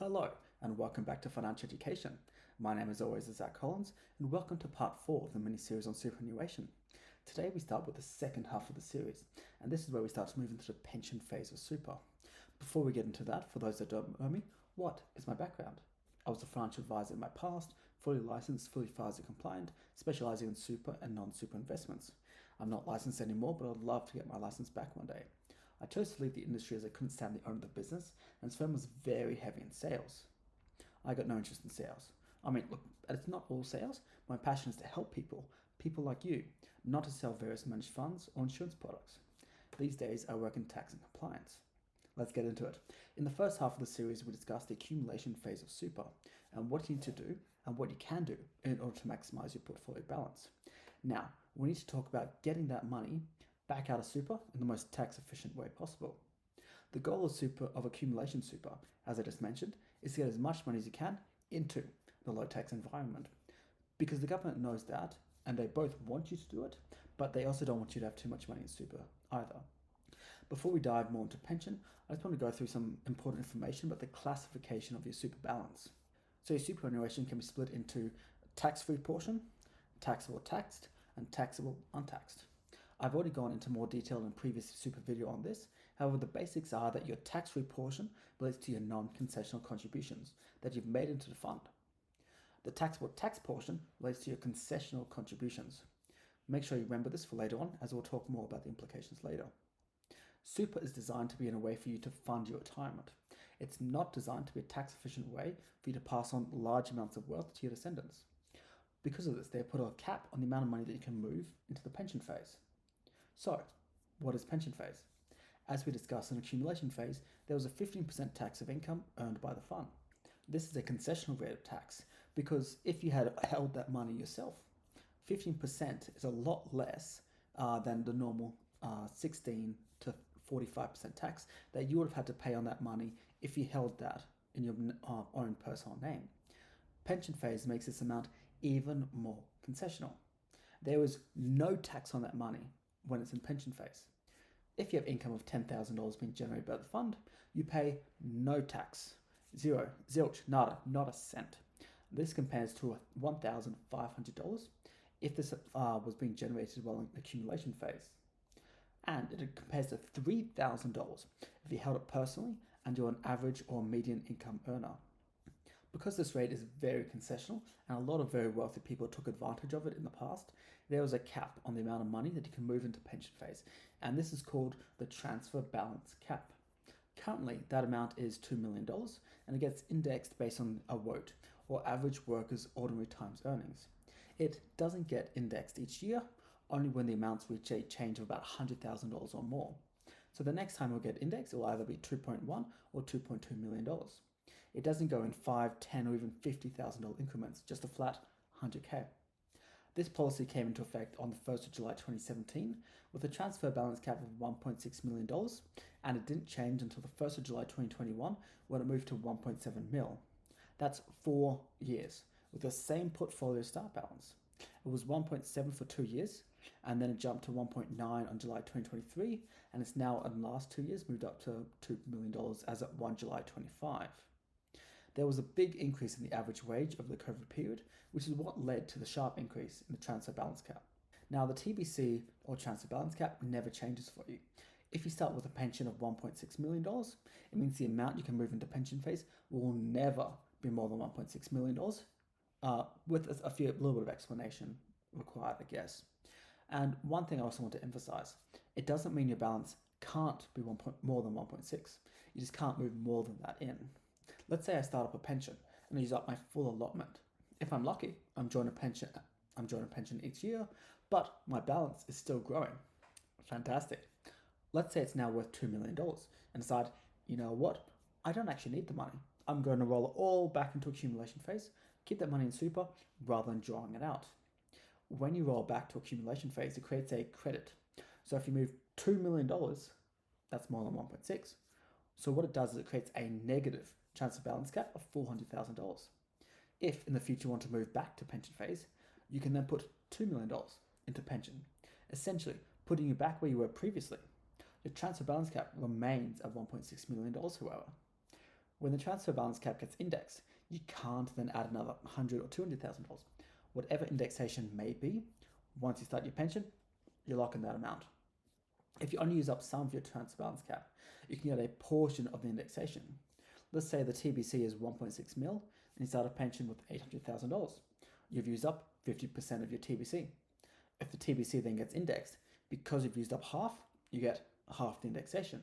Hello, and welcome back to Financial Education. My name, as always, is Zach Collins, and welcome to part 4 of the mini-series on superannuation. Today we start with the second half of the series, and this is where we start to move into the pension phase of super. Before we get into that, for those that don't know me, what is my background? I was a financial advisor in my past, fully licensed, fully FASA compliant, specialising in super and non-super investments. I'm not licensed anymore, but I'd love to get my license back one day. I chose to leave the industry as I couldn't stand the owner of the business, and his firm was very heavy in sales. I got no interest in sales. I mean, look, it's not all sales. My passion is to help people like you, not to sell various managed funds or insurance products. These days, I work in tax and compliance. Let's get into it. In the first half of the series, we discussed the accumulation phase of super and what you need to do and what you can do in order to maximize your portfolio balance. Now, we need to talk about getting that money back out of super in the most tax efficient way possible. The goal of accumulation super, as I just mentioned, is to get as much money as you can into the low tax environment. Because the government knows that, and they both want you to do it, but they also don't want you to have too much money in super either. Before we dive more into pension, I just want to go through some important information about the classification of your super balance. So your superannuation can be split into tax-free portion, taxable taxed, and taxable untaxed. I've already gone into more detail in a previous super video on this. However, the basics are that your tax-free portion relates to your non-concessional contributions that you've made into the fund. The taxable tax portion relates to your concessional contributions. Make sure you remember this for later on, as we'll talk more about the implications later. Super is designed to be in a way for you to fund your retirement. It's not designed to be a tax-efficient way for you to pass on large amounts of wealth to your descendants. Because of this, they put a cap on the amount of money that you can move into the pension phase. So, what is pension phase? As we discussed in accumulation phase, there was a 15% tax of income earned by the fund. This is a concessional rate of tax because if you had held that money yourself, 15% is a lot less than the normal 16 to 45% tax that you would have had to pay on that money if you held that in your own personal name. Pension phase makes this amount even more concessional. There is no tax on that money when it's in pension phase. If you have income of $10,000 being generated by the fund, you pay no tax. Zero, zilch, nada, not a cent. This compares to $1,500 if this was being generated while in accumulation phase. And it compares to $3,000 if you held it personally and you're an average or median income earner. Because this rate is very concessional and a lot of very wealthy people took advantage of it in the past, there was a cap on the amount of money that you can move into pension phase, and this is called the transfer balance cap. Currently, that amount is $2 million, and it gets indexed based on a WOT, or average workers' ordinary times earnings. It doesn't get indexed each year, only when the amounts reach a change of about $100,000 or more. So the next time it'll get indexed, it will either be 2.1 or $2.2 million. It doesn't go in 5, 10, or even $50,000 increments, just a flat 100K. This policy came into effect on the 1st of July 2017 with a transfer balance cap of $1.6 million, and it didn't change until the 1st of July 2021 when it moved to 1.7 mil. That's 4 years with the same portfolio start balance. It was 1.7 for 2 years, and then it jumped to 1.9 on July 2023, and it's now in the last 2 years moved up to $2 million as at 1 July 25. There was a big increase in the average wage over the COVID period, which is what led to the sharp increase in the transfer balance cap. Now, the TBC or transfer balance cap never changes for you. If you start with a pension of $1.6 million, it means the amount you can move into pension phase will never be more than $1.6 million, with a little bit of explanation required, I guess. And one thing I also want to emphasize, it doesn't mean your balance can't be more than 1.6. You just can't move more than that in. Let's say I start up a pension and I use up my full allotment. If I'm lucky, I'm joining a pension each year, but my balance is still growing. Fantastic. Let's say it's now worth $2 million and decide, you know what? I don't actually need the money. I'm going to roll it all back into accumulation phase, keep that money in super rather than drawing it out. When you roll back to accumulation phase, it creates a credit. So if you move $2 million, that's more than 1.6. So what it does is it creates a negative transfer balance cap of $400,000. If in the future you want to move back to pension phase, you can then put $2 million into pension, essentially putting you back where you were previously. Your transfer balance cap remains at $1.6 million, however. When the transfer balance cap gets indexed, you can't then add another $100,000 or $200,000. Whatever indexation may be, once you start your pension, you're locking that amount. If you only use up some of your transfer balance cap, you can get a portion of the indexation. Let's say the TBC is 1.6 mil and you start a pension with $800,000. You've used up 50% of your TBC. If the TBC then gets indexed, because you've used up half, you get half the indexation.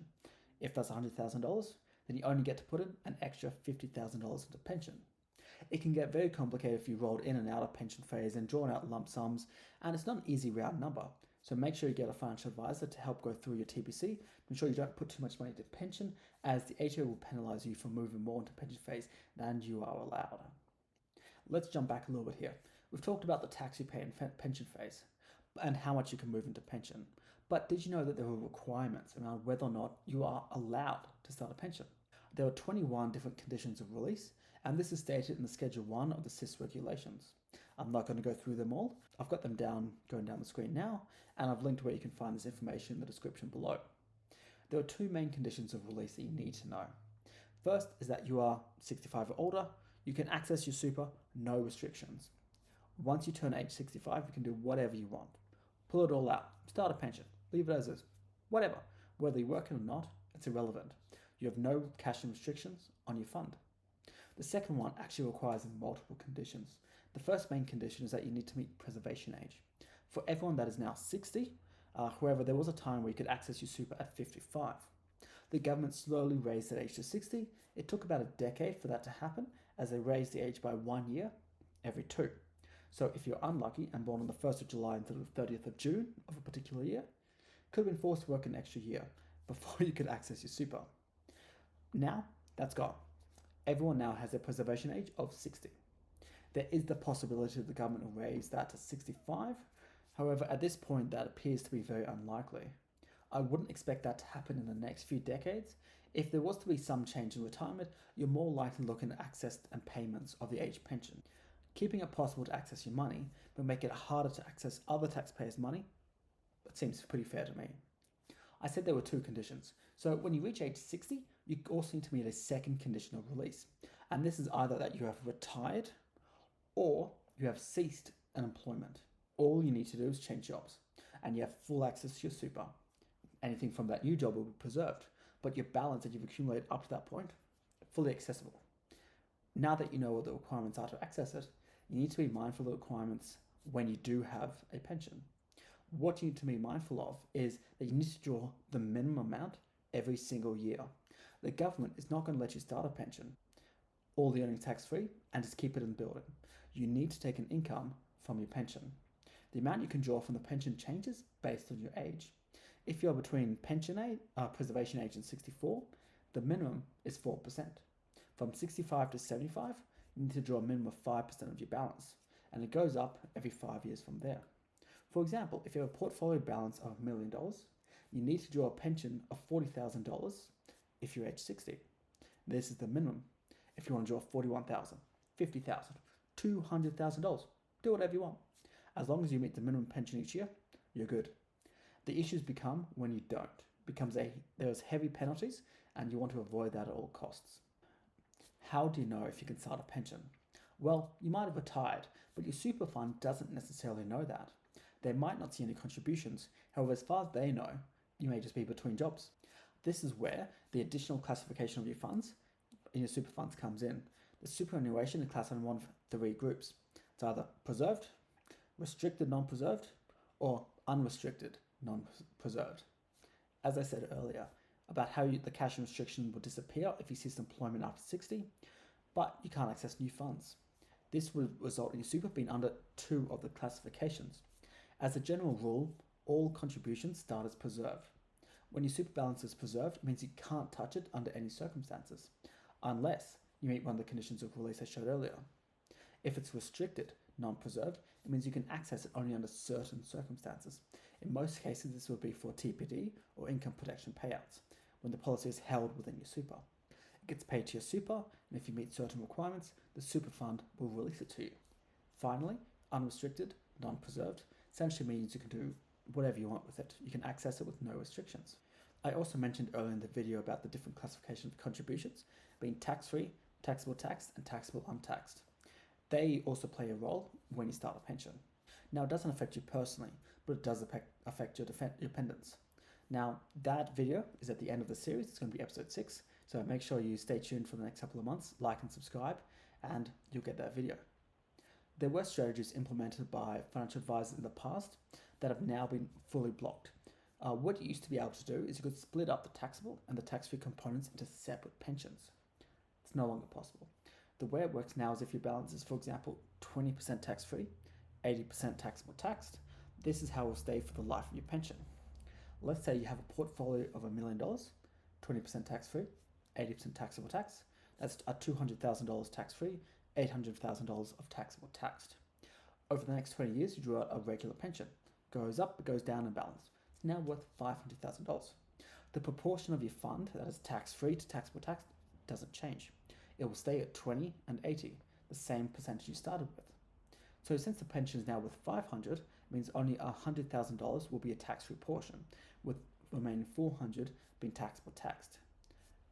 If that's $100,000, then you only get to put in an extra $50,000 into pension. It can get very complicated if you rolled in and out of pension phase and drawn out lump sums, and it's not an easy round number. So make sure you get a financial advisor to help go through your TBC to ensure you don't put too much money into pension, as the HO will penalise you for moving more into pension phase than you are allowed. Let's jump back a little bit here. We've talked about the tax you pay in pension phase and how much you can move into pension. But did you know that there were requirements around whether or not you are allowed to start a pension? There are 21 different conditions of release, and this is stated in the Schedule 1 of the SIS regulations. I'm not going to go through them all. I've got them going down the screen now, and I've linked where you can find this information in the description below. There are two main conditions of release that you need to know. First is that you are 65 or older. You can access your super, no restrictions. Once you turn age 65, you can do whatever you want. Pull it all out, start a pension, leave it as is, whatever. Whether you're working or not, it's irrelevant. You have no cash and restrictions on your fund. The second one actually requires multiple conditions. The first main condition is that you need to meet preservation age. For everyone that is now 60, however, there was a time where you could access your super at 55. The government slowly raised that age to 60. It took about a decade for that to happen, as they raised the age by 1 year every 2. So if you're unlucky and born on the 1st of July until the 30th of June of a particular year, could have been forced to work an extra year before you could access your super. Now, that's gone. Everyone now has a preservation age of 60. There is the possibility that the government will raise that to 65. However, at this point, that appears to be very unlikely. I wouldn't expect that to happen in the next few decades. If there was to be some change in retirement, you're more likely looking at access and payments of the age pension. Keeping it possible to access your money, but make it harder to access other taxpayers' money, that seems pretty fair to me. I said there were two conditions. So when you reach age 60, you also need to meet a second condition of release. And this is either that you have retired or you have ceased an employment. All you need to do is change jobs and you have full access to your super. Anything from that new job will be preserved, but your balance that you've accumulated up to that point, fully accessible. Now that you know what the requirements are to access it, you need to be mindful of the requirements when you do have a pension. What you need to be mindful of is that you need to draw the minimum amount every single year. The government is not going to let you start a pension, all the earnings tax-free, and just keep it in the building. You need to take an income from your pension. The amount you can draw from the pension changes based on your age. If you're between preservation age and 64, the minimum is 4%. From 65 to 75, you need to draw a minimum of 5% of your balance, and it goes up every 5 years from there. For example, if you have a portfolio balance of $1 million, you need to draw a pension of $40,000 if you're age 60. This is the minimum. If you want to draw $41,000, $50,000, $200,000, do whatever you want. As long as you meet the minimum pension each year, you're good. The issues become when you don't. There's heavy penalties, and you want to avoid that at all costs. How do you know if you can start a pension? Well, you might have retired, but your super fund doesn't necessarily know that. They might not see any contributions. However, as far as they know, you may just be between jobs. This is where the additional classification of your funds in your super funds comes in. The superannuation is classified in one of 3 groups. It's either preserved, restricted non-preserved, or unrestricted non-preserved. As I said earlier, about how the cash restriction will disappear if you cease employment after 60, but you can't access new funds. This will result in your super being under 2 of the classifications. As a general rule, all contributions start as preserved. When your super balance is preserved, it means you can't touch it under any circumstances, unless you meet one of the conditions of release I showed earlier. If it's restricted, non-preserved, it means you can access it only under certain circumstances. In most cases, this would be for TPD or income protection payouts, when the policy is held within your super. It gets paid to your super, and if you meet certain requirements, the super fund will release it to you. Finally, unrestricted, non-preserved, essentially means you can do whatever you want with it. You can access it with no restrictions. I also mentioned earlier in the video about the different classification of contributions, being tax-free, taxable taxed, and taxable untaxed. They also play a role when you start a pension. Now, it doesn't affect you personally, but it does affect your dependents. Now, that video is at the end of the series. It's going to be episode 6. So make sure you stay tuned for the next couple of months, like and subscribe, and you'll get that video. There were strategies implemented by financial advisors in the past that have now been fully blocked. What you used to be able to do is you could split up the taxable and the tax-free components into separate pensions. It's no longer possible. The way it works now is if your balance is, for example, 20% tax-free, 80% taxable taxed, this is how it will stay for the life of your pension. Let's say you have a portfolio of $1 million, 20% tax-free, 80% taxable tax. That's a $200,000 tax-free, $800,000 of taxable taxed. Over the next 20 years, you draw out a regular pension. Goes up, it goes down in balance. It's now worth $500,000. The proportion of your fund that is tax-free to taxable tax doesn't change. It will stay at 20 and 80, the same percentage you started with. So since the pension is now worth $500, it means only $100,000 will be a tax-free portion, with the remaining $400 being taxable taxed.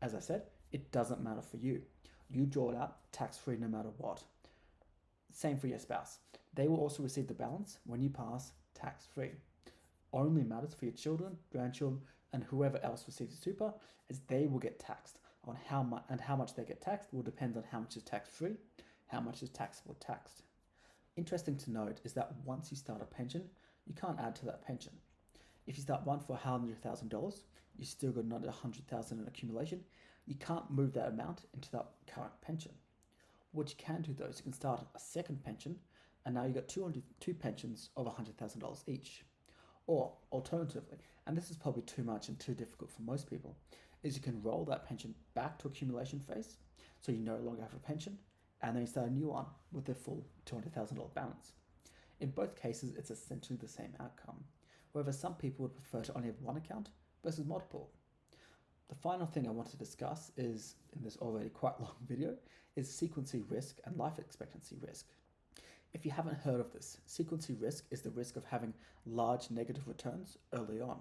As I said, it doesn't matter for you. You draw it out tax-free no matter what. Same for your spouse. They will also receive the balance when you pass tax-free. Only matters for your children, grandchildren, and whoever else receives super, as they will get taxed. On how much they get taxed will depend on how much is tax-free, how much is taxable taxed. Interesting to note is that once you start a pension, you can't add to that pension. If you start one for $100,000, you still got another $100,000 in accumulation. You can't move that amount into that current pension. What you can do though is you can start a second pension, and now you've got two pensions of $100,000 each. Or alternatively, and this is probably too much and too difficult for most people, is you can roll that pension back to accumulation phase, so you no longer have a pension, and then you start a new one with the full $200,000 balance. In both cases, it's essentially the same outcome. However, some people would prefer to only have one account versus multiple. The final thing I want to discuss is, in this already quite long video, is sequencing risk and life expectancy risk. If you haven't heard of this, sequencing risk is the risk of having large negative returns early on.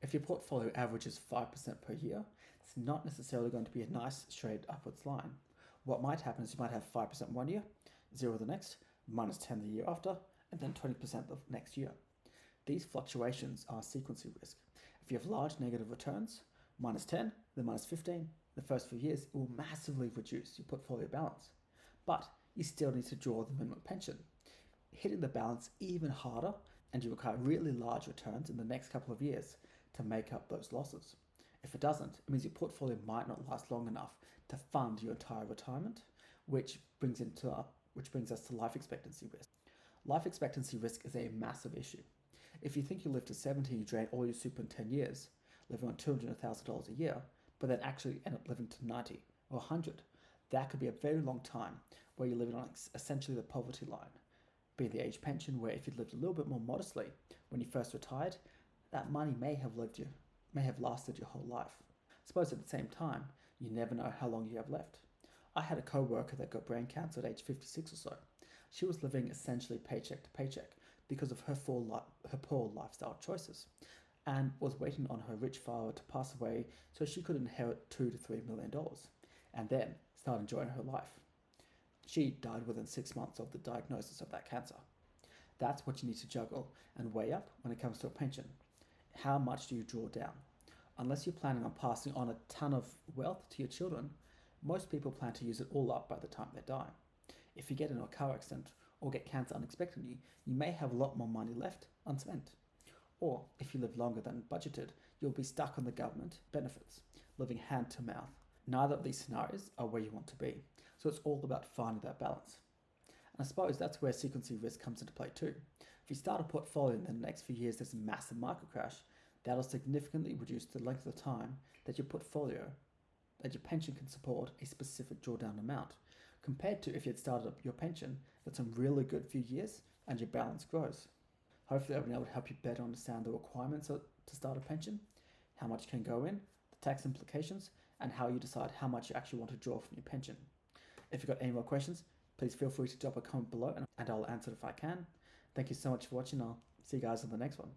If your portfolio averages 5% per year, it's not necessarily going to be a nice straight upwards line. What might happen is you might have 5% one year, 0 the next, minus 10 the year after, and then 20% the next year. These fluctuations are sequencing risk. If you have large negative returns, minus 10, then minus 15, the first few years, it will massively reduce your portfolio balance. But you still need to draw the minimum pension. Hitting the balance even harder, and you require really large returns in the next couple of years to make up those losses. If it doesn't, it means your portfolio might not last long enough to fund your entire retirement, which brings us to life expectancy risk. Life expectancy risk is a massive issue. If you think you live to 70 and you drain all your super in 10 years, living on $200,000 a year, but then actually end up living to 90 or 100, that could be a very long time where you're living on essentially the poverty line. Be the age pension, where if you'd lived a little bit more modestly when you first retired, that money may have lasted your whole life. I suppose at the same time, you never know how long you have left. I had a co-worker that got brain cancer at age 56 or so. She was living essentially paycheck to paycheck because of her poor lifestyle choices, and was waiting on her rich father to pass away so she could inherit $2 to $3 million and then start enjoying her life. She died within 6 months of the diagnosis of that cancer. That's what you need to juggle and weigh up when it comes to a pension. How much do you draw down? Unless you're planning on passing on a ton of wealth to your children, most people plan to use it all up by the time they die. If you get in a car accident or get cancer unexpectedly, you may have a lot more money left unspent. Or if you live longer than budgeted, you'll be stuck on the government benefits, living hand to mouth. Neither of these scenarios are where you want to be, so it's all about finding that balance. And I suppose that's where sequencing risk comes into play too. If you start a portfolio and in the next few years there's a massive market crash, that'll significantly reduce the length of time that your pension can support a specific drawdown amount, compared to if you had started up your pension with some really good few years and your balance grows. Hopefully I've been able to help you better understand the requirements to start a pension, how much can go in, the tax implications, and how you decide how much you actually want to draw from your pension. If you've got any more questions, please feel free to drop a comment below and I'll answer it if I can. Thank you so much for watching. I'll see you guys on the next one.